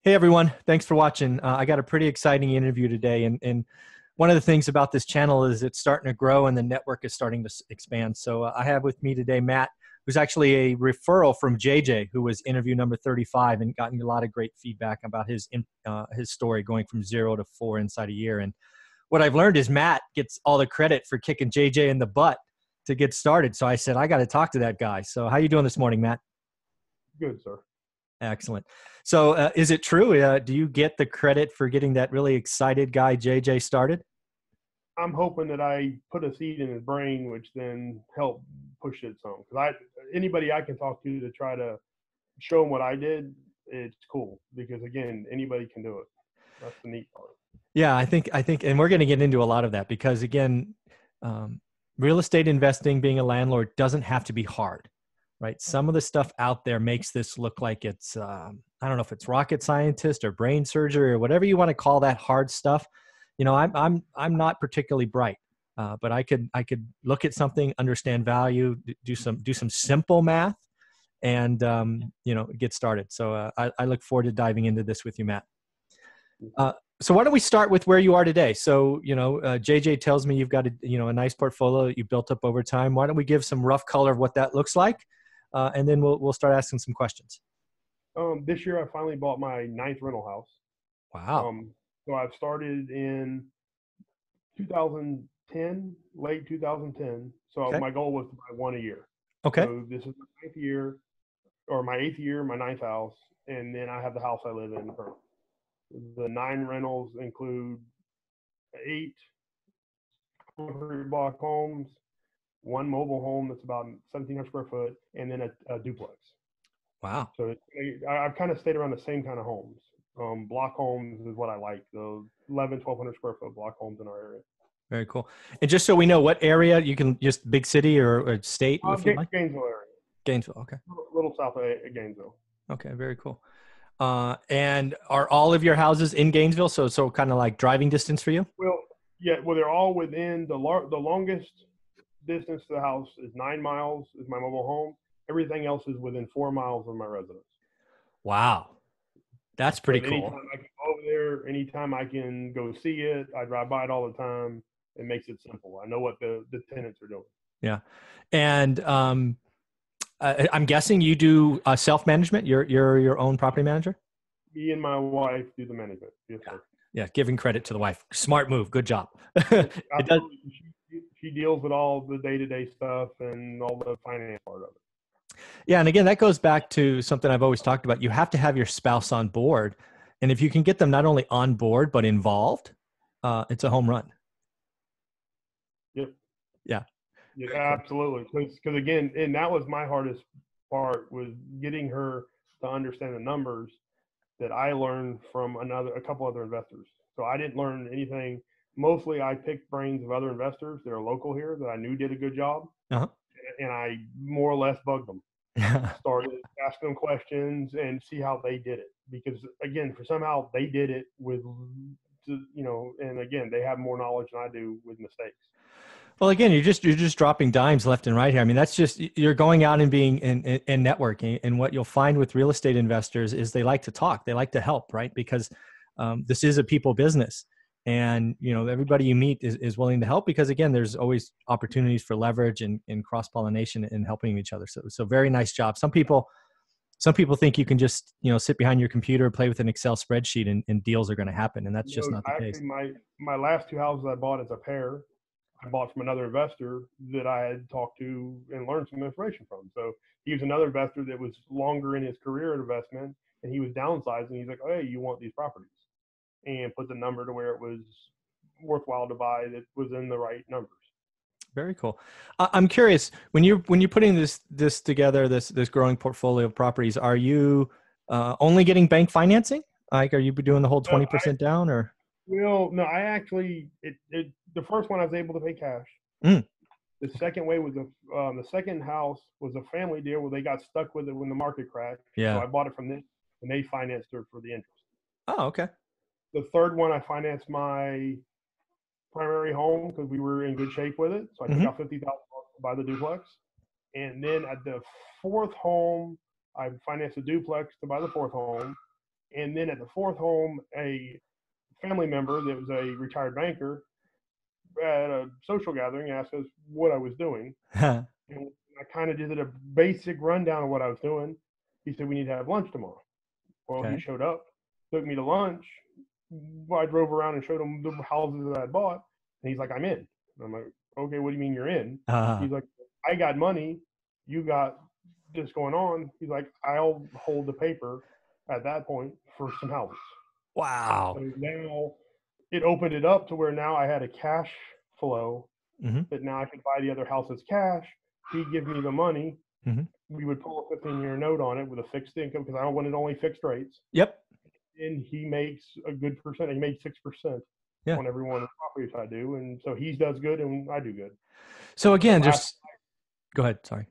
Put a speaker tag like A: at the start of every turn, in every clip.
A: Hey everyone, thanks for watching. I got a pretty exciting interview today, and one of the things about this channel is it's starting to grow and the network is starting to expand. So I have with me today Matt, who's actually a referral from JJ, who was interview number 35 and gotten a lot of great feedback about his story going from 0 to 4 inside a year. And what I've learned is Matt gets all the credit for kicking JJ in the butt to get started. So I said, I got to talk to that guy. So how you doing this morning, Matt?
B: Good, sir.
A: Excellent. So is it true? Do you get the credit for getting that really excited guy, JJ, started?
B: I'm hoping that I put a seed in his brain, which then help push it some. Because anybody I can talk to try to show them what I did, it's cool. Because again, anybody can do it. That's the neat part.
A: Yeah, I think, and we're going to get into a lot of that because again, real estate investing, being a landlord, doesn't have to be hard, right? Some of the stuff out there makes this look like it's, I don't know if it's rocket scientist or brain surgery or whatever you want to call that hard stuff. You know, I'm not particularly bright, but I could look at something, understand value, do some simple math, and you know, get started. So I look forward to diving into this with you, Matt. So why don't we start with where you are today? So, you know, JJ tells me you've got a nice portfolio that you built up over time. Why don't we give some rough color of what that looks like? And then we'll start asking some questions.
B: This year I finally bought my 9th rental house.
A: Wow.
B: So I've started in 2010, late 2010. So
A: Okay.
B: my goal was to buy one a year.
A: Okay.
B: So this is my 9th year, or my 8th year, my 9th house, and then I have the house I live in currently. The 9 rentals include 8 concrete block homes, 1 mobile home that's about 1,700 square foot, and then a duplex.
A: Wow.
B: So I've kind of stayed around the same kind of homes. Block homes is what I like, the 1,100 square foot block homes in our area.
A: Very cool. And just so we know, what area, you can just big city or state if you like?
B: Gainesville area.
A: Gainesville. Okay.
B: A little south of Gainesville.
A: Okay. Very cool. And are all of your houses in Gainesville? So kind of like driving distance for you?
B: Well, yeah. Well, they're all within the longest distance to the house is 9 miles is my mobile home. Everything else is within 4 miles of my residence.
A: Wow. That's pretty cool.
B: Anytime I can go over there, anytime I can go see it, I drive by it all the time. It makes it simple. I know what the tenants are doing.
A: Yeah. And I'm guessing you do self-management. You're your own property manager?
B: Me and my wife do the management. Yes,
A: Yeah.
B: sir.
A: Yeah. Giving credit to the wife. Smart move. Good job. It does.
B: She deals with all the day-to-day stuff and all the finance part of it.
A: Yeah. And again, that goes back to something I've always talked about. You have to have your spouse on board. And if you can get them not only on board, but involved, it's a home run.
B: Yep.
A: Yeah.
B: Yeah, absolutely. Because again, and that was my hardest part, was getting her to understand the numbers that I learned from a couple other investors. So I didn't learn anything. Mostly I picked brains of other investors that are local here that I knew did a good job.
A: Uh-huh.
B: And I more or less bugged them. Started asking them questions and see how they did it. Because again, for somehow they did it with, and again, they have more knowledge than I do with mistakes.
A: Well, again, you're just dropping dimes left and right here. I mean, that's just, you're going out and being in networking. And what you'll find with real estate investors is they like to talk, they like to help, right? Because this is a people business, and you know, everybody you meet is willing to help, because again, there's always opportunities for leverage and cross pollination and helping each other. So very nice job. Some people think you can just, you know, sit behind your computer, play with an Excel spreadsheet, and deals are going to happen, and that's just not the case.
B: My last 2 houses I bought as a pair, I bought from another investor that I had talked to and learned some information from. So he was another investor that was longer in his career in investment, and he was downsizing. He's like, "Oh, hey, you want these properties?" And put the number to where it was worthwhile to buy, that was in the right numbers.
A: Very cool. I'm curious, when you're putting this together, this growing portfolio of properties, are you only getting bank financing? Like, are you doing the whole 20% down, or?
B: Well, no, I actually, the first one I was able to pay cash.
A: Mm.
B: The second way was the second house was a family deal where they got stuck with it when the market crashed.
A: Yeah.
B: So I bought it from them, and they financed it for the interest.
A: Oh, okay.
B: The third one, I financed my primary home because we were in good shape with it. So I took out $50,000 to buy the duplex. And then at the fourth home, I financed a duplex to buy the fourth home. And then at the fourth home, a family member that was a retired banker at a social gathering asked us what I was doing. And I kind of did a basic rundown of what I was doing. He said, we need to have lunch tomorrow. Well, he
A: Okay.
B: showed up, took me to lunch. I drove around and showed him the houses that I bought. And he's like, I'm in. And I'm like, okay, what do you mean you're in?
A: Uh,
B: He's like, I got money. You got this going on. He's like, I'll hold the paper at that point for some houses.
A: wow.
B: So now it opened it up to where now I had a cash flow
A: Mm-hmm.
B: that now I could buy the other houses cash. He'd give me the money.
A: Mm-hmm.
B: We would pull a 15-year note on it with a fixed income because I wanted only fixed rates.
A: Yep.
B: And he makes a good percent. He made 6%
A: Yeah.
B: on every one of the properties I do, and so he does good and I do good.
A: So again,
B: Last,
A: just go ahead. Sorry.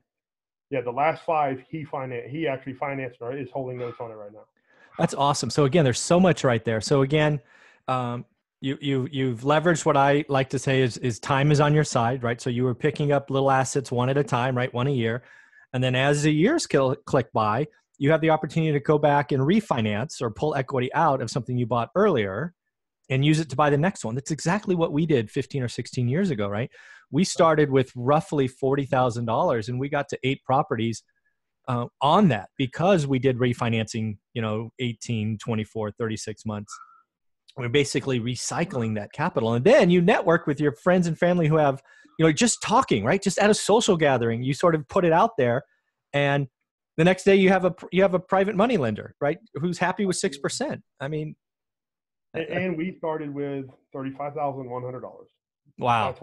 B: yeah, the last five he actually financed or is holding notes on it right now.
A: That's awesome. So again, there's so much right there. So again, you've leveraged what I like to say is time is on your side, right? So you were picking up little assets one at a time, right? One a year. And then as the years click by, you have the opportunity to go back and refinance or pull equity out of something you bought earlier and use it to buy the next one. That's exactly what we did 15 or 16 years ago, right? We started with roughly $40,000 and we got to 8 properties on that because we did refinancing, 18, 24, 36 months. We're basically recycling that capital. And then you network with your friends and family who have, just talking, right? Just at a social gathering, you sort of put it out there. And the next day you have a private money lender, right? Who's happy with 6%. I mean,
B: and we started with $35,100.
A: wow.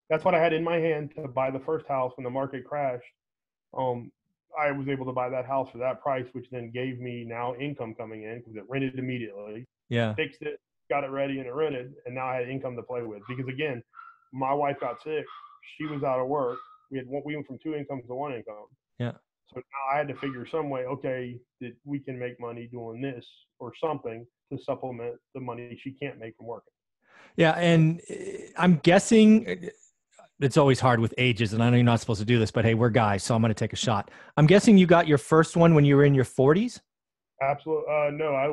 B: That's what I had in my hand to buy the first house when the market crashed. I was able to buy that house for that price, which then gave me now income coming in because it rented immediately.
A: Yeah.
B: Fixed it, got it ready, and it rented, and now I had income to play with. Because again, my wife got sick, she was out of work. We went from 2 incomes to 1 income.
A: Yeah.
B: So now I had to figure some way, okay, that we can make money doing this or something to supplement the money she can't make from working.
A: Yeah, and I'm guessing it's always hard with ages, and I know you're not supposed to do this, but hey, we're guys, so I'm going to take a shot. I'm guessing you got your first one when you were in your 40s?
B: Absolutely. No, I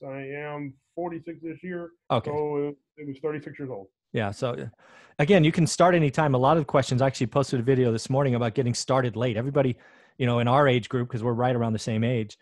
B: am 46 this year.
A: Okay.
B: So it was 36 years old.
A: Yeah. So again, you can start anytime. A lot of the questions, I actually posted a video this morning about getting started late. Everybody, in our age group, because we're right around the same age,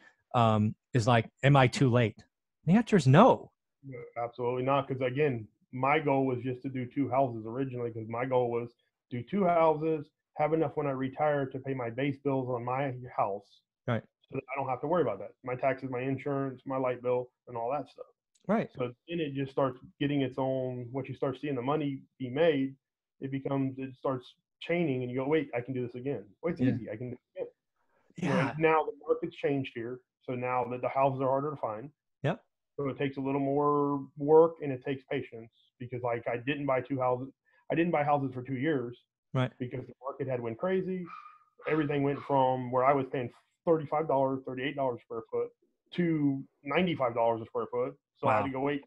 A: is like, am I too late? The answer is no.
B: No, absolutely not. Because again, my goal was just to do 2 houses originally because my goal was do 2 houses, have enough when I retire to pay my base bills on my house.
A: Right.
B: So that I don't have to worry about that. My taxes, my insurance, my light bill, and all that stuff.
A: Right.
B: So then it just starts getting its own, once you start seeing the money be made, it starts chaining and you go, wait, I can do this again. Well, it's easy. I can do it again.
A: Yeah.
B: And now the market's changed here. So now that the houses are harder to find.
A: Yep.
B: So it takes a little more work and it takes patience because like I didn't buy houses for 2 years.
A: Right.
B: Because the market had went crazy. Everything went from where I was paying $35, $38 a square foot to $95 a square foot. So
A: wow.
B: I had to go wait,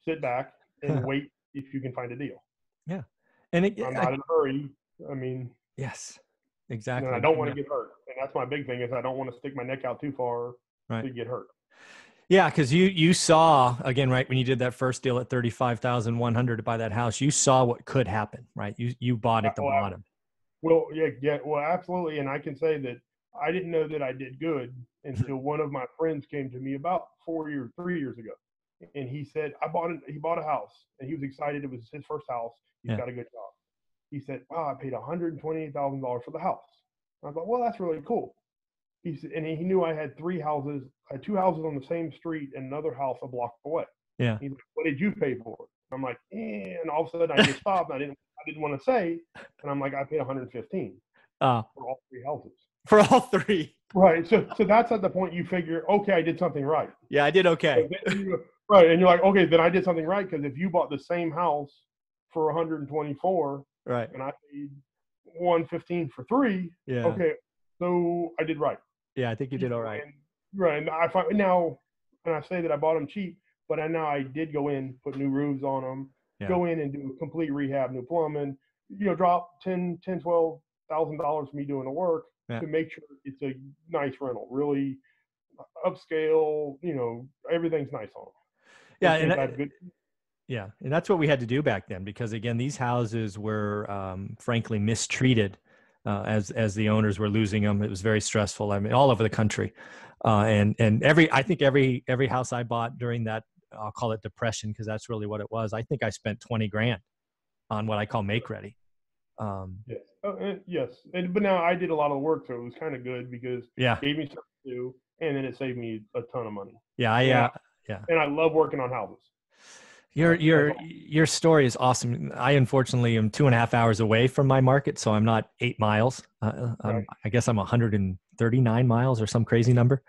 B: sit back and wait if you can find a deal.
A: Yeah. And
B: I'm not in a hurry. I mean,
A: yes, exactly.
B: And I don't want to get hurt. And that's my big thing is I don't want to stick my neck out too far to get hurt.
A: Yeah, because you saw, again, right, when you did that first deal at $35,100 to buy that house, you saw what could happen, right? You bought at the bottom.
B: Well, well, absolutely. And I can say that I didn't know that I did good until one of my friends came to me about 3 years ago. And he said, he bought a house and he was excited. It was his first house. He's got a good job. He said, wow, I paid $128,000 for the house. And I thought, well, that's really cool. He said, and he knew I had 3 houses. I had 2 houses on the same street and another house a block away.
A: Yeah.
B: He's like, what did you pay for it? I'm like, and all of a sudden I just stopped. I didn't want to say, and I'm like, I paid $115 for all 3 houses.
A: For all 3.
B: Right. So that's at the point you figure, okay, I did something right.
A: Yeah, I did okay.
B: Right. And you're like, okay, then I did something right because if you bought the same house for 124,
A: right,
B: and I paid 115 for 3, okay, so I did right.
A: Yeah, I think you did all right.
B: And I find now, and I say that I bought them cheap, but I did go in, put new roofs on them, go in and do a complete rehab, new plumbing, drop $12,000 for me doing the work to make sure it's a nice rental. Really upscale, everything's nice on them.
A: Yeah.
B: They seem to
A: And
B: have good.
A: yeah. And that's what we had to do back then, because again, these houses were, frankly mistreated, as the owners were losing them. It was very stressful. I mean, all over the country. And I think every house I bought during that, I'll call it depression, because that's really what it was. I think I spent 20 grand on what I call make ready.
B: Yes. Yes. But now I did a lot of the work, so it was kind of good because
A: Yeah.
B: it gave me something to do, and then it saved me a ton of money.
A: Yeah. Yeah.
B: And I love working on houses.
A: Your story is awesome. I unfortunately am 2.5 hours away from my market, so I'm not 8 miles.
B: Right.
A: I guess I'm 139 miles or some crazy number.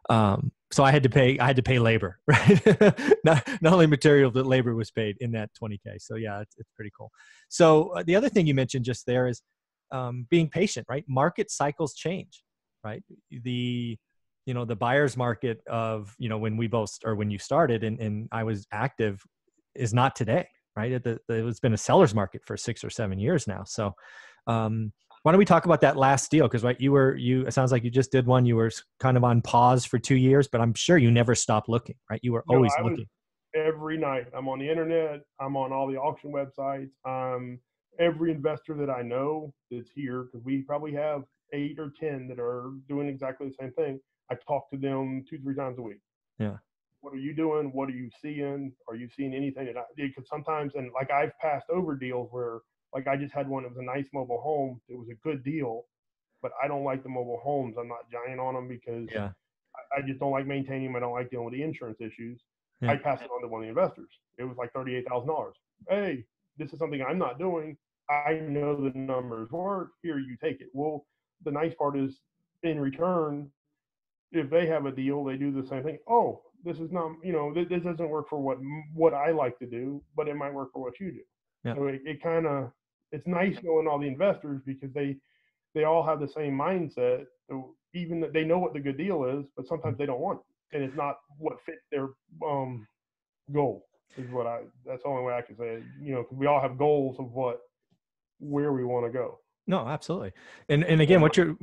A: So I had to pay labor, right? not only material, but labor was paid in that 20K. So yeah, it's pretty cool. So the other thing you mentioned just there is, being patient, right? Market cycles change, right? The buyer's market of, when we both, or when you started and I was active, is not today, right? It's been a seller's market for 6 or 7 years now. So, why don't we talk about that last deal? Because right, it sounds like you just did one. You were kind of on pause for 2 years, but I'm sure you never stopped looking, right? You were always looking.
B: Every night. I'm on the internet. I'm on all the auction websites. Every investor that I know that's here, because we probably have 8 or 10 that are doing exactly the same thing. I talk to them 2-3 times a week.
A: Yeah.
B: What are you doing? What are you seeing? Are you seeing anything that because sometimes, and like I've passed over deals where, like I just had one that was a nice mobile home. It was a good deal, but I don't like the mobile homes. I'm not giant on them because
A: Yeah.
B: I just don't like maintaining them. I don't like dealing with the insurance issues.
A: Yeah.
B: I passed it on to one of the investors. It was like $38,000. Hey, this is something I'm not doing. I know the numbers work. Here, you take it. Well, the nice part is, in return, if they have a deal, they do the same thing. Oh, this is not, this doesn't work for what I like to do, but it might work for what you do.
A: Yeah.
B: So it kind of, it's nice knowing all the investors because they all have the same mindset. So even that they know what the good deal is, but sometimes they don't want it, and it's not what fits their goal. That's the only way I can say it. Because we all have goals of where we want to go.
A: No, absolutely. And again, what you're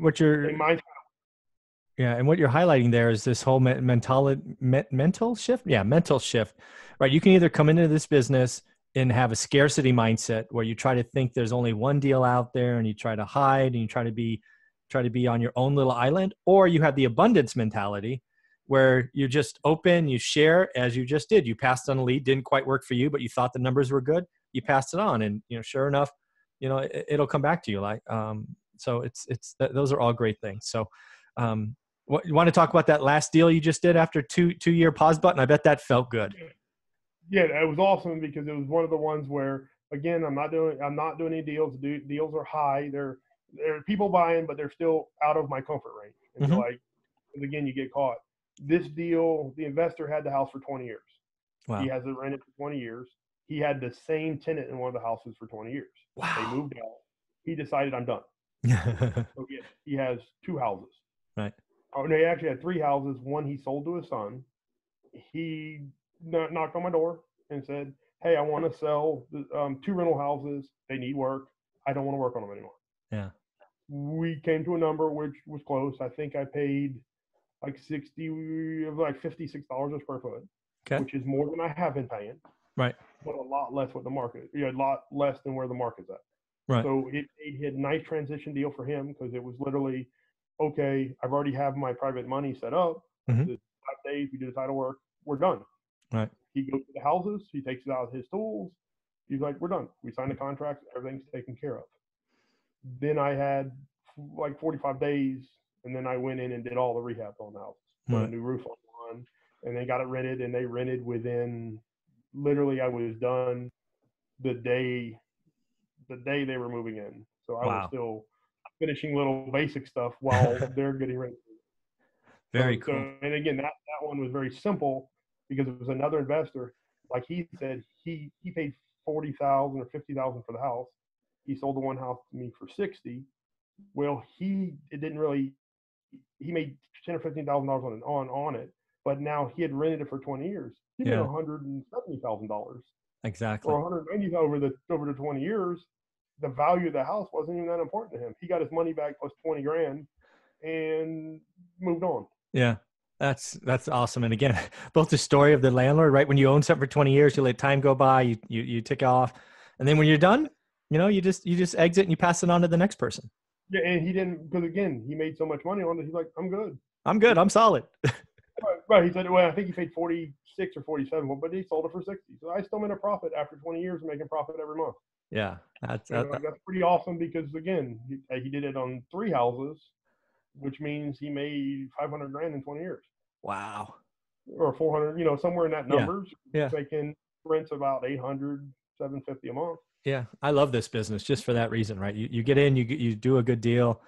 A: yeah, and what you're highlighting there is this whole mental shift. Yeah, mental shift, right? You can either come into this business and have a scarcity mindset where you try to think there's only one deal out there and you try to hide and you try to be on your own little island, or you have the abundance mentality where you're just open, you share, as you just did. You passed on a lead, didn't quite work for you, but you thought the numbers were good. You passed it on, and sure enough, it'll come back to you. So those are all great things. So, you want to talk about that last deal you just did after two-year pause button? I bet that felt good.
B: Yeah, it was awesome because it was one of the ones where, again, I'm not doing any deals. Deals are high. There are people buying, but they're still out of my comfort range. And
A: Mm-hmm.
B: again, you get caught. This deal, the investor had the house for 20 years.
A: Wow.
B: He has it rented for 20 years. He had the same tenant in one of the houses for 20 years.
A: Wow.
B: They moved out. He decided, I'm done. So he has 2 houses.
A: Right.
B: Oh, no, he actually had 3 houses. One he sold to his son. He knocked on my door and said, hey, I want to sell 2 rental houses. They need work. I don't want to work on them anymore.
A: Yeah.
B: We came to a number which was close. I think I paid like $56 a square foot,
A: okay,
B: which is more than I have been paying.
A: Right.
B: But a lot less with the market. A lot less than where the market's at.
A: Right.
B: So it had a nice transition deal for him because it was literally, okay, I've already have my private money set up.
A: Mm-hmm.
B: 5 days, we do the title work, we're done.
A: Right.
B: He goes to the houses, he takes out his tools. He's like, we're done. We signed the contract, everything's taken care of. Then I had like 45 days, and then I went in and did all the rehab on the house, put a new roof on one, and they got it rented, and they rented within, literally I was done the day they were moving in. So I was still finishing little basic stuff while they're getting ready.
A: Very cool.
B: So, and again, that one was very simple because it was another investor. Like he said, he paid $40,000 or $50,000 for the house. He sold the one house to me for $60,000. Well, he made $10,000 or $15,000 on it, but now he had rented it for 20 years. He made $170,000.
A: Exactly.
B: Or $190,000 over the 20 years. The value of the house wasn't even that important to him. He got his money back plus 20 grand and moved on.
A: Yeah. That's awesome. And again, both the story of the landlord, right? When you own something for 20 years, you let time go by, you tick off. And then when you're done, you just exit and you pass it on to the next person.
B: Yeah, and he didn't, because again, he made so much money on it. He's like, I'm good.
A: I'm good. I'm solid.
B: Right. He said, well, I think he paid 46 or 47, but he sold it for 60. So I still made a profit after 20 years of making profit every month.
A: Yeah.
B: That's pretty awesome because again, he did it on 3 houses, which means he made 500 grand in 20 years.
A: Wow.
B: Or 400, somewhere in that
A: Yeah.
B: numbers.
A: Yeah.
B: Making rents about 800, 750 a month.
A: Yeah. I love this business just for that reason, right? You get in, you do a good deal.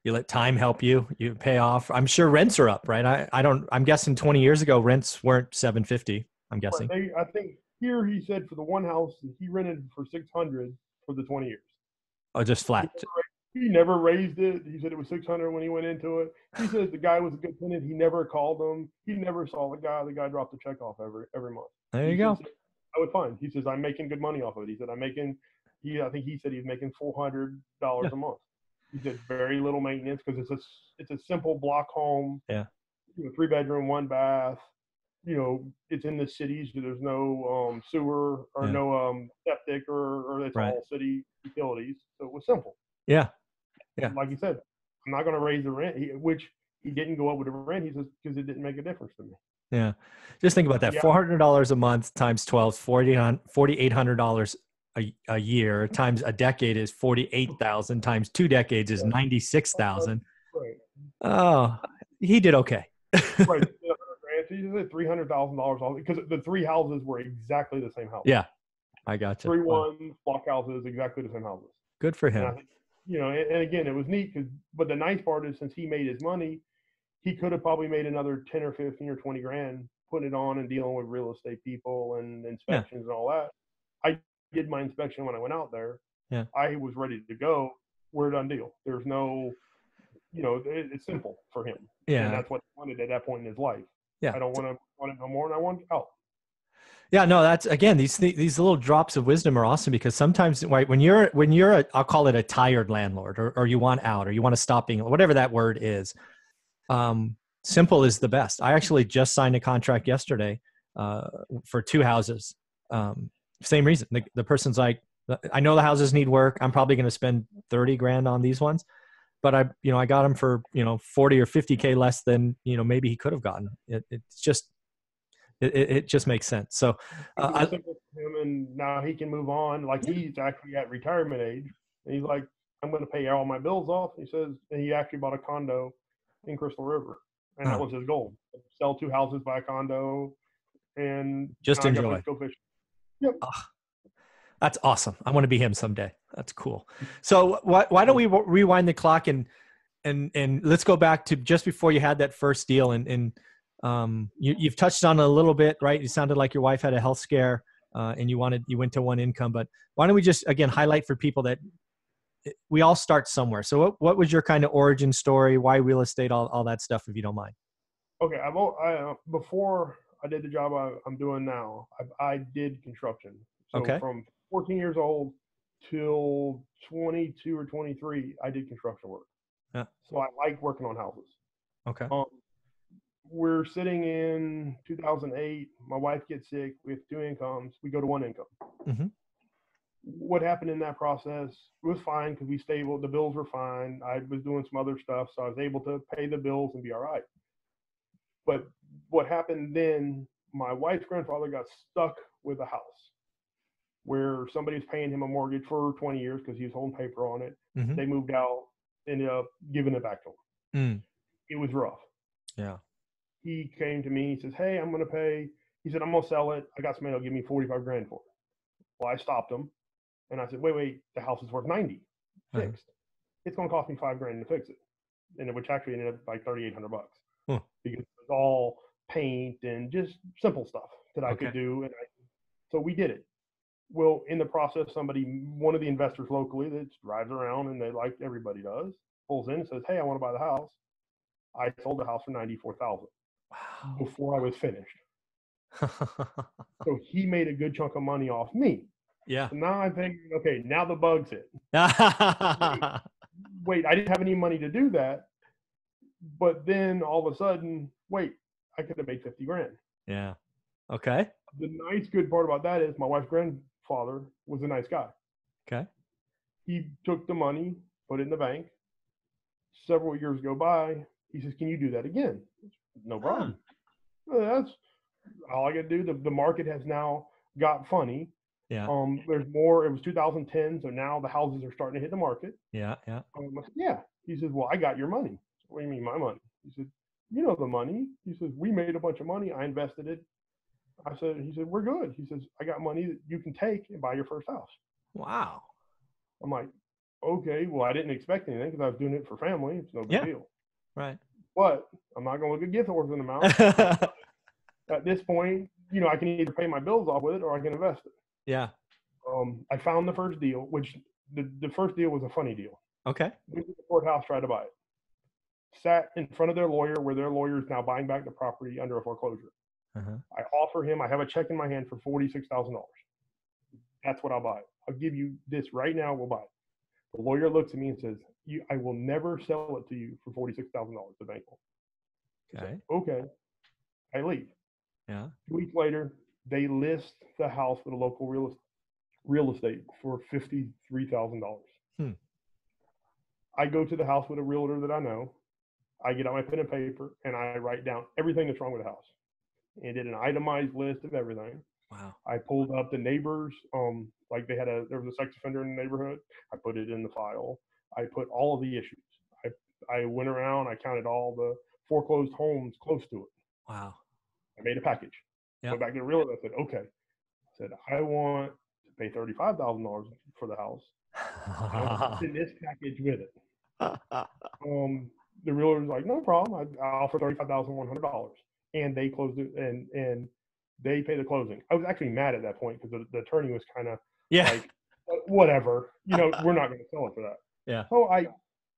A: You let time help you. You pay off. I'm sure rents are up, right? I'm guessing 20 years ago rents weren't 750. I'm guessing.
B: I think here he said for the one house he rented for 600 for the 20 years.
A: Oh, just flat.
B: He never raised it. He said it was 600 when he went into it. He says the guy was a good tenant. He never called him. He never saw the guy. The guy dropped the check off every month.
A: There you go.
B: I would fine. He says I'm making good money off of it. He said I'm making. I think he said he's making $400 a month. He said very little maintenance because it's a simple block home.
A: Yeah.
B: 3-bedroom, 1 bath. It's in the cities. So there's no sewer or no septic or it's all city utilities. So it was simple.
A: Yeah. Yeah.
B: Like you said, I'm not going to raise the rent, which he didn't go up with the rent. He says, because it didn't make a difference to me.
A: Yeah. Just think about that. $400 a month times 12, $4,800 a year times a decade is 48,000 times 2 decades is 96,000.
B: Right.
A: Oh, he did okay.
B: Right. He said $300,000 because the 3 houses were exactly the same house.
A: Yeah. I got you.
B: 3 1 block houses, exactly the same houses.
A: Good for him.
B: And again, it was neat but the nice part is since he made his money, he could have probably made another 10 or 15 or 20 grand putting it on and dealing with real estate people and inspections and all that. I did my inspection when I went out there.
A: Yeah.
B: I was ready to go. We're done deal. There's no, it's simple for him.
A: Yeah.
B: And that's what he wanted at that point in his life.
A: Yeah.
B: I don't want it no more and I want out.
A: Yeah, no, that's again, these little drops of wisdom are awesome because sometimes, right, when you're I'll call it a tired landlord or you want out or you want to stop being, whatever that word is, simple is the best. I actually just signed a contract yesterday for 2 houses. Same reason. The person's like, I know the houses need work. I'm probably going to spend 30 grand on these ones, but I got them for, 40 or 50K less than, maybe he could have gotten. It's just, it just makes sense. So
B: him and now he can move on. Like he's actually at retirement age and he's like, I'm going to pay all my bills off. He says, and he actually bought a condo in Crystal River. And that was his goal. Sell 2 houses, buy a condo, and
A: just enjoy.
B: Go fishing. Yep.
A: That's awesome. I want to be him someday. That's cool. So why don't we rewind the clock and let's go back to just before you had that first deal and you've touched on it a little bit, right? You sounded like your wife had a health scare and you went to one income, but why don't we just, again, highlight for people that we all start somewhere. So what was your kind of origin story? Why real estate, all that stuff, if you don't mind?
B: Okay. Before I did the job I'm doing now, I did construction. So from 14 years old till 22 or 23, I did construction work.
A: Yeah.
B: So I like working on houses.
A: Okay.
B: We're sitting in 2008. My wife gets sick. We have 2 incomes. We go to 1 income.
A: Mm-hmm.
B: What happened in that process was fine because we stable. The bills were fine. I was doing some other stuff, so I was able to pay the bills and be all right. But what happened then, my wife's grandfather got stuck with a house where somebody was paying him a mortgage for 20 years because he was holding paper on it.
A: Mm-hmm.
B: They moved out, ended up giving it back to him. It was rough.
A: Yeah.
B: He came to me. He says, hey, I'm going to pay. He said, I'm going to sell it. I got somebody that'll give me 45 grand for it. Well, I stopped him. And I said, wait, the house is worth 90 fixed. It's going to cost me 5 grand to fix it. And which actually ended up like $3,800 because it was all paint and just simple stuff that I could do. And so we did it. Well, in the process, one of the investors locally that drives around and they, like everybody does, pulls in and says, hey, I want to buy the house. I sold the house for $94,000 before I was finished. So he made a good chunk of money off me.
A: Yeah.
B: So now I'm thinking, okay, now the bugs hit. Wait, I didn't have any money to do that. But then all of a sudden, wait, I could have made 50 grand.
A: Yeah. Okay.
B: The nice, good part about that is my wife's grandfather was a nice guy.
A: Okay.
B: He took the money, put it in the bank. Several years go by. He says, "Can you do that again?" No problem. That's all I got to do. The market has now got funny.
A: Yeah.
B: There's more. It was 2010, so now the houses are starting to hit the market.
A: Yeah. Yeah.
B: I said, "Yeah." He says, "Well, I got your money." "What do you mean my money?" He said, "You know the money." He says, "We made a bunch of money. I invested it." He said, "We're good." He says, "I got money that you can take and buy your first house."
A: Wow.
B: I'm like, "Okay, well, I didn't expect anything because I was doing it for family. It's no big
A: Yeah.
B: deal."
A: Right.
B: But I'm not going to look at gift horse in the mouth. At this point, I can either pay my bills off with it or I can invest it.
A: Yeah.
B: I found the first deal, which the first deal was a funny deal.
A: Okay.
B: Went to the courthouse, tried to buy it. Sat in front of their lawyer, where their lawyer is now buying back the property under a foreclosure.
A: Uh-huh.
B: I offer him, I have a check in my hand for $46,000. That's what I'll buy. I'll give you this right now. We'll buy it. The lawyer looks at me and says, "I will never sell it to you for $46,000. The bank will."
A: Okay.
B: So, okay. I leave.
A: Yeah.
B: 2 weeks later, they list the house with a local real estate for $53,000. I go to the house with a realtor that I know. I get out my pen and paper and I write down everything that's wrong with the house and did an itemized list of everything.
A: Wow.
B: I pulled up the neighbors, like there was a sex offender in the neighborhood. I put it in the file. I put all of the issues. I went around, I counted all the foreclosed homes close to it.
A: Wow.
B: I made a package.
A: Yeah.
B: Went back to the realtor. I said, "Okay." I said, "I want to pay $35,000 for the house. I want in this package with it." The realtor was like, "No problem. I offer $35,100." And they closed it and they pay the closing. I was actually mad at that point because the attorney was kind of like, "Whatever, we're not going to sell it for that."
A: Yeah.
B: So I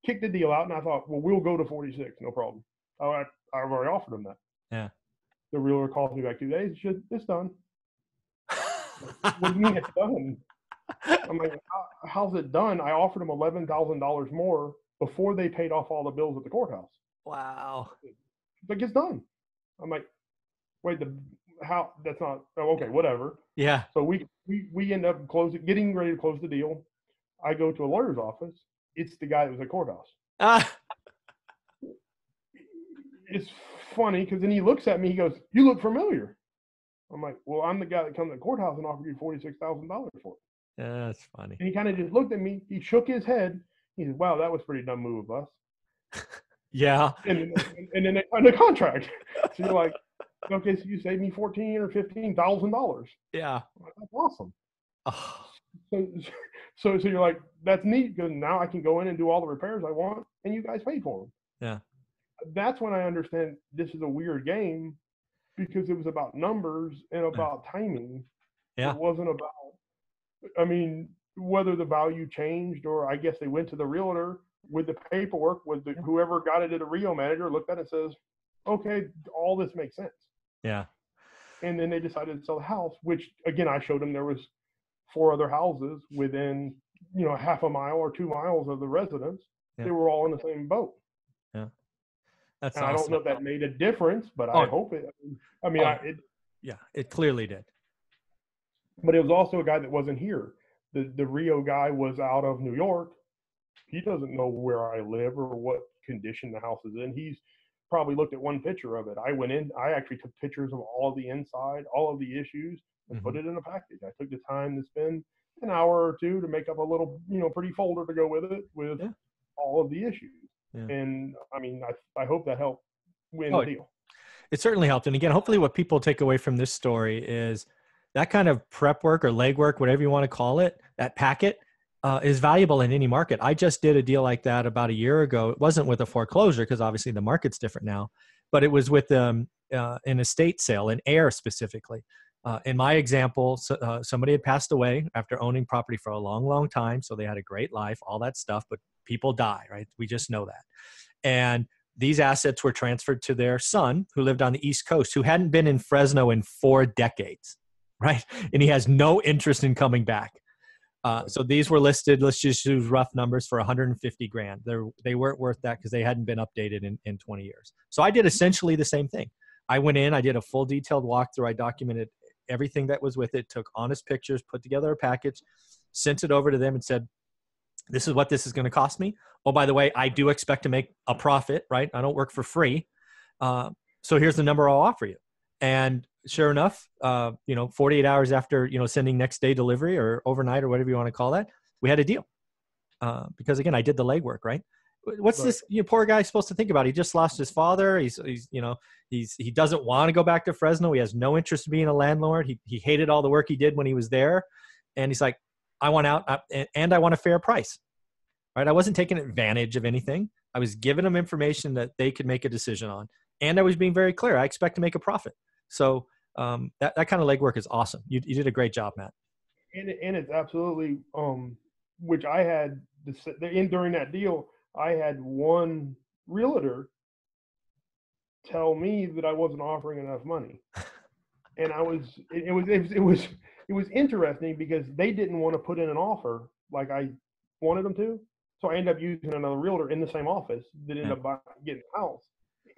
B: kicked the deal out and I thought, "Well, we'll go to 46, no problem." I've already offered them that.
A: Yeah.
B: The realtor calls me back 2 days. It's done. What do you mean it's done? I'm like, "How's it done?" I offered them $11,000 more before they paid off all the bills at the courthouse.
A: Wow.
B: Like, it's done. I'm like, "Wait, how? That's not okay. Whatever."
A: Yeah.
B: So we end up getting ready to close the deal. I go to a lawyer's office. It's the guy that was at courthouse. It's funny because then he looks at me. He goes, "You look familiar." I'm like, "Well, I'm the guy that comes to the courthouse and offered you $46,000 for it."
A: Yeah, that's funny.
B: And he kind of just looked at me. He shook his head. He said, "Wow, that was a pretty dumb move of us."
A: Yeah.
B: And then they signed the contract. So you're like, "Okay, so you saved me $14,000 or $15,000.
A: Yeah.
B: Like, that's awesome."
A: Oh.
B: So you're like, "That's neat because now I can go in and do all the repairs I want, and you guys paid for them."
A: Yeah.
B: That's when I understand this is a weird game because it was about numbers and about timing.
A: Yeah.
B: It wasn't about, whether the value changed or I guess they went to the realtor with the paperwork, whoever got it at a Rio manager looked at it and says, "Okay, all this makes sense."
A: Yeah.
B: And then they decided to sell the house, which again, I showed them there was 4 other houses within, half a mile or 2 miles of the residence.
A: Yeah.
B: They were all in the same boat.
A: Yeah. That's
B: and
A: awesome.
B: I don't know if that made a difference, but I hope it.
A: Yeah, it clearly did.
B: But it was also a guy that wasn't here. The Rio guy was out of New York. He doesn't know where I live or what condition the house is in. He's probably looked at one picture of it. I went in. I actually took pictures of all the inside, all of the issues, and put it in a package. I took the time to spend an hour or two to make up a little, pretty folder to go with it with all of the issues. Yeah. And I hope that helped win the deal.
A: It certainly helped. And again, hopefully what people take away from this story is that kind of prep work or legwork, whatever you want to call it, that packet is valuable in any market. I just did a deal like that about a year ago. It wasn't with a foreclosure because obviously the market's different now, but it was with an estate sale, an heir specifically. In my example, somebody had passed away after owning property for a long, long time. So they had a great life, all that stuff, but people die, right? We just know that. And these assets were transferred to their son who lived on the East Coast, who hadn't been in Fresno in 4 decades, right? And he has no interest in coming back. So these were listed, let's just use rough numbers, for 150 grand. They weren't worth that because they hadn't been updated in 20 years. So I did essentially the same thing. I went in, I did a full detailed walkthrough. I documented everything that was with it, took honest pictures, put together a package, sent it over to them and said, this is what this is going to cost me. Oh, by the way, I do expect to make a profit, right? I don't work for free. So here's the number I'll offer you. And sure enough, 48 hours after, sending next day delivery or overnight or whatever you want to call that, we had a deal. Because again, I did the legwork, right? What's this poor guy supposed to think about? He just lost his father. He doesn't want to go back to Fresno. He has no interest in being a landlord. He hated all the work he did when he was there. And he's like, I want out and I want a fair price, right? I wasn't taking advantage of anything. I was giving them information that they could make a decision on. And I was being very clear. I expect to make a profit. So that kind of legwork is awesome. You did a great job, Matt.
B: And it's absolutely, which I had, during that deal, I had one realtor tell me that I wasn't offering enough money. And it was interesting because they didn't want to put in an offer like I wanted them to. So I ended up using another realtor in the same office that ended up getting a house.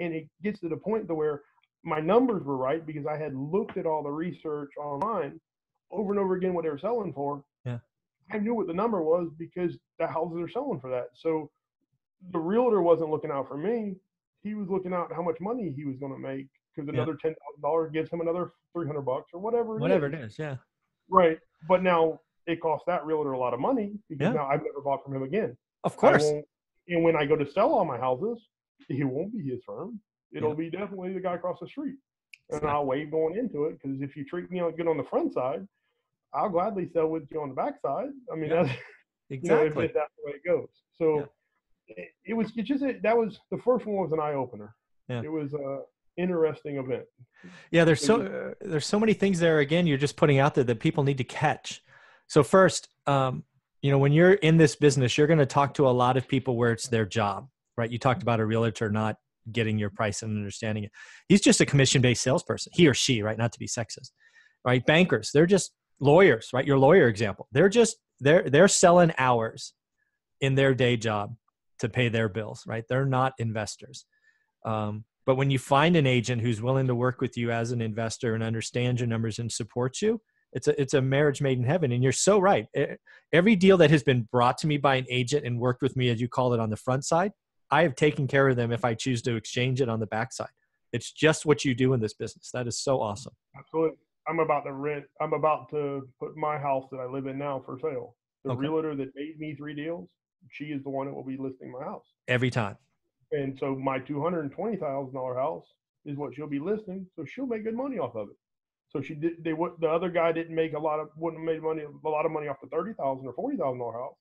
B: And it gets to the point to where my numbers were right because I had looked at all the research online over and over again what they were selling for.
A: Yeah.
B: I knew what the number was because the houses are selling for that. So the realtor wasn't looking out for me. He was looking out how much money he was going to make because another $10,000 gives him another $300 or whatever
A: it is. Yeah.
B: Right. But now it costs that realtor a lot of money because now I've never bought from him again.
A: Of course.
B: And when I go to sell all my houses, it won't be his firm. It'll be definitely the guy across the street. And I'll waive going into it because if you treat me good on the front side, I'll gladly sell with you on the back side. I mean, that's
A: exactly.
B: That's the way it goes. So that was the first one was an eye opener. Yeah. It was a interesting event.
A: Yeah, there's so many things there. Again, you're just putting out there that people need to catch. So first, when you're in this business, you're going to talk to a lot of people where it's their job, right? You talked about a realtor not getting your price and understanding it. He's just a commission-based salesperson, he or she, right? Not to be sexist, right? Bankers, they're just lawyers, right? Your lawyer example, they're selling hours in their day job to pay their bills, right? They're not investors. But when you find an agent who's willing to work with you as an investor and understand your numbers and supports you, it's a marriage made in heaven. And you're so right. Every deal that has been brought to me by an agent and worked with me, as you call it, on the front side, I have taken care of them if I choose to exchange it on the back side. It's just what you do in this business. That is so awesome.
B: Absolutely. I'm about to put my house that I live in now for sale. The realtor that made me 3 deals, she is the one that will be listing my house.
A: Every time.
B: And so my $220,000 house is what she'll be listing. So she'll make good money off of it. So the other guy wouldn't have made a lot of money off the $30,000 or $40,000 house.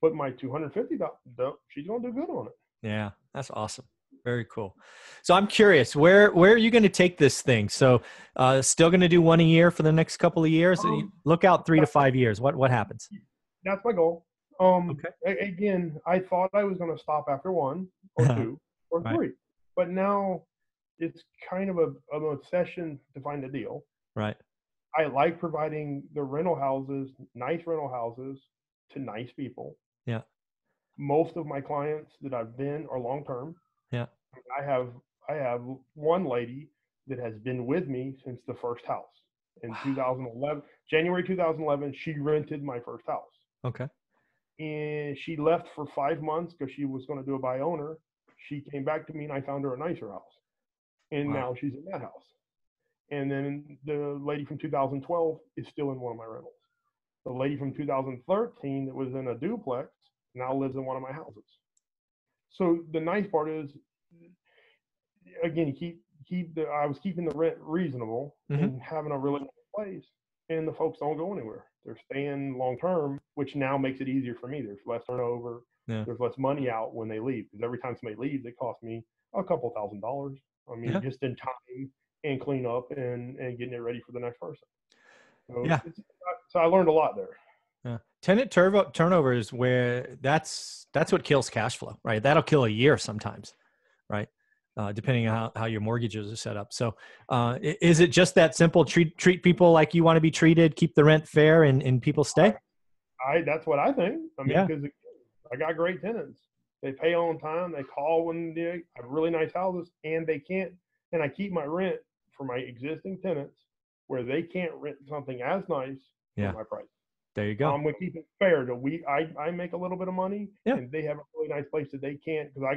B: But my $250,000, she's going to do good on it.
A: Yeah, that's awesome. Very cool. So I'm curious, where are you going to take this thing? So still going to do 1 a year for the next couple of years? Look out 3 to 5 years. What happens?
B: That's my goal. Again, I thought I was going to stop after 1 or 2 or 3. But now it's kind of an obsession to find a deal.
A: Right.
B: I like providing the nice rental houses to nice people.
A: Yeah.
B: Most of my clients that I've been are long-term.
A: Yeah.
B: I have one lady that has been with me since the first house. In 2011, January 2011, she rented my first house.
A: Okay.
B: And she left for 5 months because she was going to do a buy owner. She came back to me and I found her a nicer house. And now she's in that house. And then the lady from 2012 is still in one of my rentals. The lady from 2013 that was in a duplex now lives in one of my houses. So the nice part is, again, I was keeping the rent reasonable and having a really nice place, and the folks don't go anywhere. They're staying long term, which now makes it easier for me. There's less turnover. Yeah. There's less money out when they leave, because every time somebody leaves, it costs me a couple $1,000s. I mean, just in time and clean up and getting it ready for the next person. So, so I learned a lot there.
A: Yeah. Tenant turnover is where that's what kills cash flow, right? That'll kill a year sometimes, right? Depending on how your mortgages are set up. So is it just that simple? Treat people like you want to be treated, keep the rent fair, and people stay?
B: That's what I think. I mean, because I got great tenants. They pay on time. They call when they have really nice houses, and they can't and I keep my rent for my existing tenants where they can't rent something as nice for
A: Yeah.
B: my price.
A: There you go.
B: I'm going to keep it fair to I make a little bit of money,
A: Yeah.
B: and they have a really nice place that they can't, because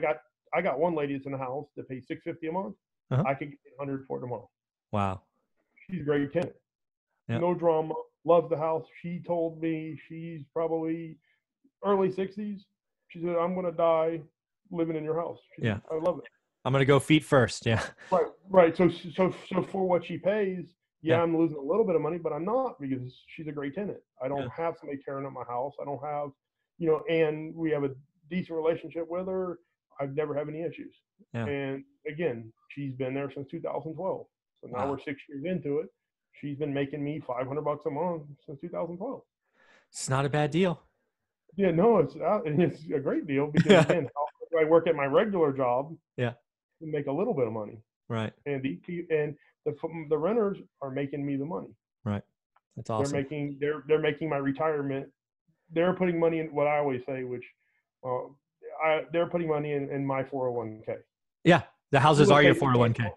B: I got one lady that's in the house that pays $650 a month.
A: Uh-huh.
B: I could get 100 for it tomorrow.
A: Wow.
B: She's a great tenant.
A: Yeah.
B: No drama. Loves the house. She told me she's probably early 60s. She said, I'm going to die living in your house. She
A: Yeah.
B: said, I love it.
A: I'm going to go feet first. Yeah.
B: Right. So for what she pays, yeah,
A: Yeah.
B: I'm losing a little bit of money, but I'm not, because she's a great tenant. I don't
A: Yeah.
B: have somebody tearing up my house. I don't have, and we have a decent relationship with her. I've never had any issues.
A: Yeah.
B: And again, she's been there since 2012. So now
A: Wow.
B: we're 6 years into it. She's been making me $500 a month since 2012.
A: It's not a bad deal.
B: Yeah, no, it's a great deal, because again, I work at my regular job
A: Yeah.
B: to make a little bit of money,
A: Right.
B: and the renters are making me the money.
A: Right. That's awesome.
B: They're making my retirement. They're putting money in what I always say, which they're putting money in my 401k.
A: Yeah. The houses are your 401k.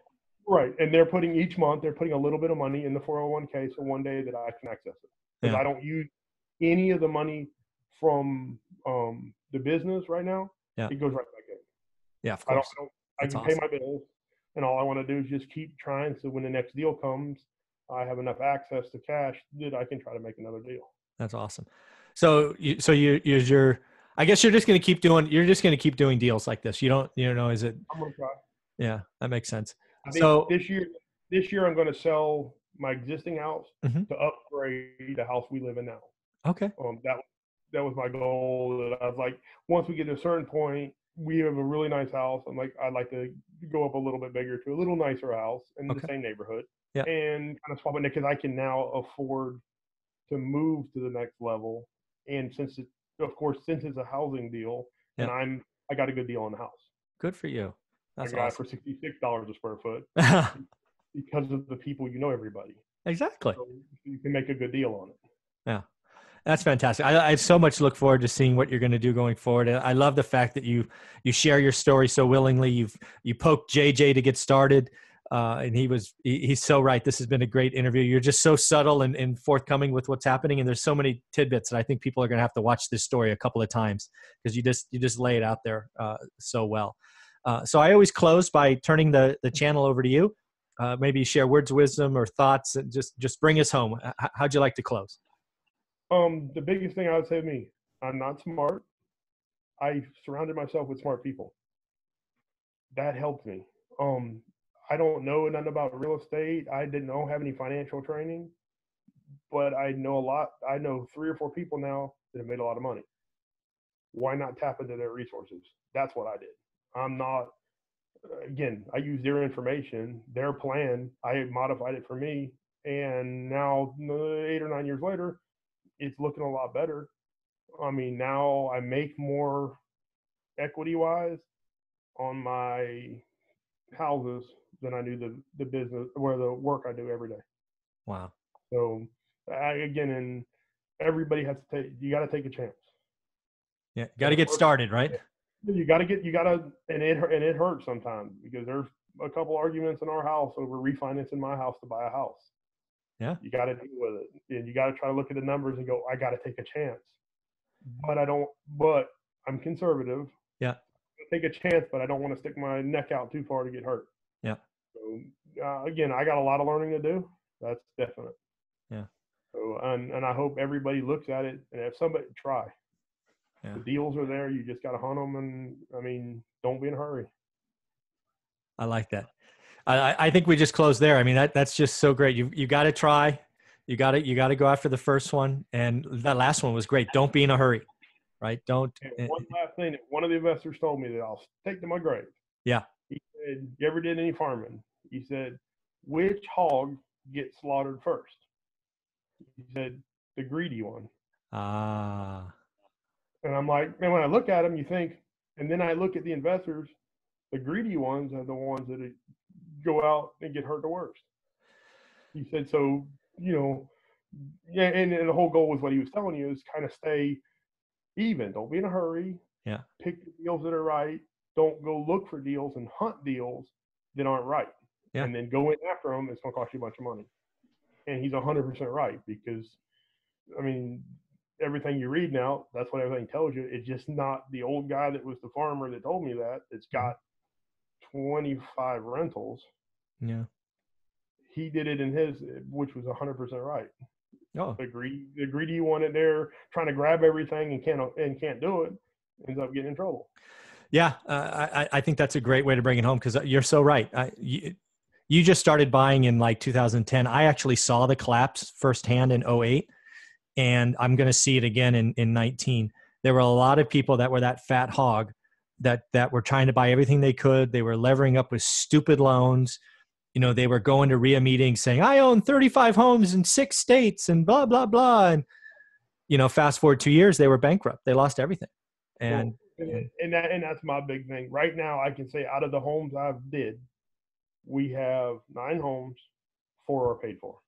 B: Right, and they're putting each month. They're putting a little bit of money in the 401k, so one day that I can access it, because
A: Yeah.
B: I don't use any of the money from the business right now.
A: Yeah.
B: It goes right back in.
A: Yeah, of
B: I
A: course.
B: can pay my bills, and all I want to do is just keep trying. So when the next deal comes, I have enough access to cash that I can try to make another deal.
A: That's awesome. So I guess you're just going to keep doing deals like this. You don't, is it?
B: I'm gonna try.
A: Yeah, that makes sense.
B: I think
A: So
B: this year I'm going to sell my existing house
A: Mhm.
B: to upgrade the house we live in now.
A: Okay.
B: That was my goal. That I was like, once we get to a certain point, we have a really nice house. I'm like, I'd like to go up a little bit bigger to a little nicer house in the
A: Okay.
B: same neighborhood,
A: Yeah.
B: and kind of swap it, because I can now afford to move to the next level. And since it's a housing deal,
A: Yeah.
B: and I got a good deal on the house.
A: Good for you.
B: I
A: That's
B: got it
A: awesome.
B: for $66 a square foot because of the people, everybody.
A: Exactly.
B: So you can make a good deal on it.
A: Yeah. That's fantastic. I so much look forward to seeing what you're going to do going forward. And I love the fact that you share your story so willingly. You poked JJ to get started. And he's so right. This has been a great interview. You're just so subtle and forthcoming with what's happening. And there's so many tidbits that I think people are going to have to watch this story a couple of times, because you just lay it out there so well. So I always close by turning the channel over to you. Maybe share words of wisdom or thoughts, and just bring us home. How'd you like to close?
B: The biggest thing I would say to me, I'm not smart. I surrounded myself with smart people. That helped me. I don't know nothing about real estate. I didn't have any financial training, but I know a lot. I know 3 or 4 people now that have made a lot of money. Why not tap into their resources? That's what I did. I'm not, again, I used their information, their plan. I modified it for me. And now 8 or 9 years later, it's looking a lot better. I mean, now I make more equity wise on my houses than I do the business or the work I do every day.
A: Wow.
B: So and everybody has to you got to take a chance.
A: Yeah. Got to get started, right?
B: And it hurts sometimes, because there's a couple arguments in our house over refinancing my house to buy a house.
A: Yeah.
B: You got to deal with it, and you got to try to look at the numbers and go, I got to take a chance. But I'm conservative.
A: Yeah.
B: I take a chance, but I don't want to stick my neck out too far to get hurt.
A: Yeah.
B: So again, I got a lot of learning to do. That's definite.
A: Yeah.
B: So and I hope everybody looks at it, and if somebody try.
A: Yeah.
B: The deals are there. You just got to hunt them, and don't be in a hurry.
A: I like that. I think we just closed there. I mean, that's just so great. You got to try. You got to go after the first one, and that last one was great. Don't be in a hurry, right? Don't.
B: And one last thing that one of the investors told me that I'll take to my grave.
A: Yeah.
B: He said, "You ever did any farming?" He said, "Which hog gets slaughtered first?" He said, "The greedy one."
A: Ah.
B: And I'm like, man, when I look at him, you think, and then I look at the investors, the greedy ones are the ones that go out and get hurt the worst. He said, so, yeah, and the whole goal was what he was telling you is kind of stay even. Don't be in a hurry.
A: Yeah.
B: Pick the deals that are right. Don't go look for deals and hunt deals that aren't right.
A: Yeah.
B: and then go in after them, it's going to cost you a bunch of money. And he's 100% right, because, I mean, everything you read now, that's what everything tells you. It's just not the old guy that was the farmer that told me that. It's got 25 rentals.
A: Yeah.
B: He did it in his, which was 100% right.
A: Oh,
B: The greedy one in there trying to grab everything and can't do it, ends up getting in trouble.
A: yeah. I think that's a great way to bring it home, because you're so right. You just started buying in like 2010. I actually saw the collapse firsthand in 08, and I'm going to see it again in 19. There were a lot of people that were that fat hog that were trying to buy everything they could. They were levering up with stupid loans. You know, they were going to RIA meetings saying, I own 35 homes in 6 states and blah, blah, blah. And, you know, fast forward 2 years, they were bankrupt. They lost everything. And,
B: and that's my big thing. Right now, I can say out of the homes I've did, we have 9 homes, 4 are paid for.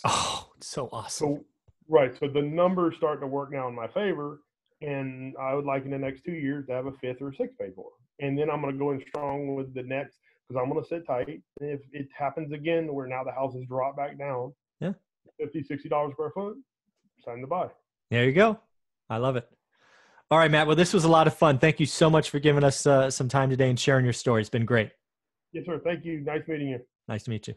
A: oh, it's so awesome.
B: So, right. So the numbers starting to work now in my favor. And I would like in the next 2 years to have a 5th or 6th paid for. And then I'm going to go in strong with the next, because I'm going to sit tight. And if it happens again where now the houses drop back down,
A: yeah,
B: $50, $60 square foot, it's time to buy.
A: There you go. I love it. All right, Matt. Well, this was a lot of fun. Thank you so much for giving us some time today and sharing your story. It's been great.
B: Yes, sir. Thank you. Nice meeting you.
A: Nice to meet you.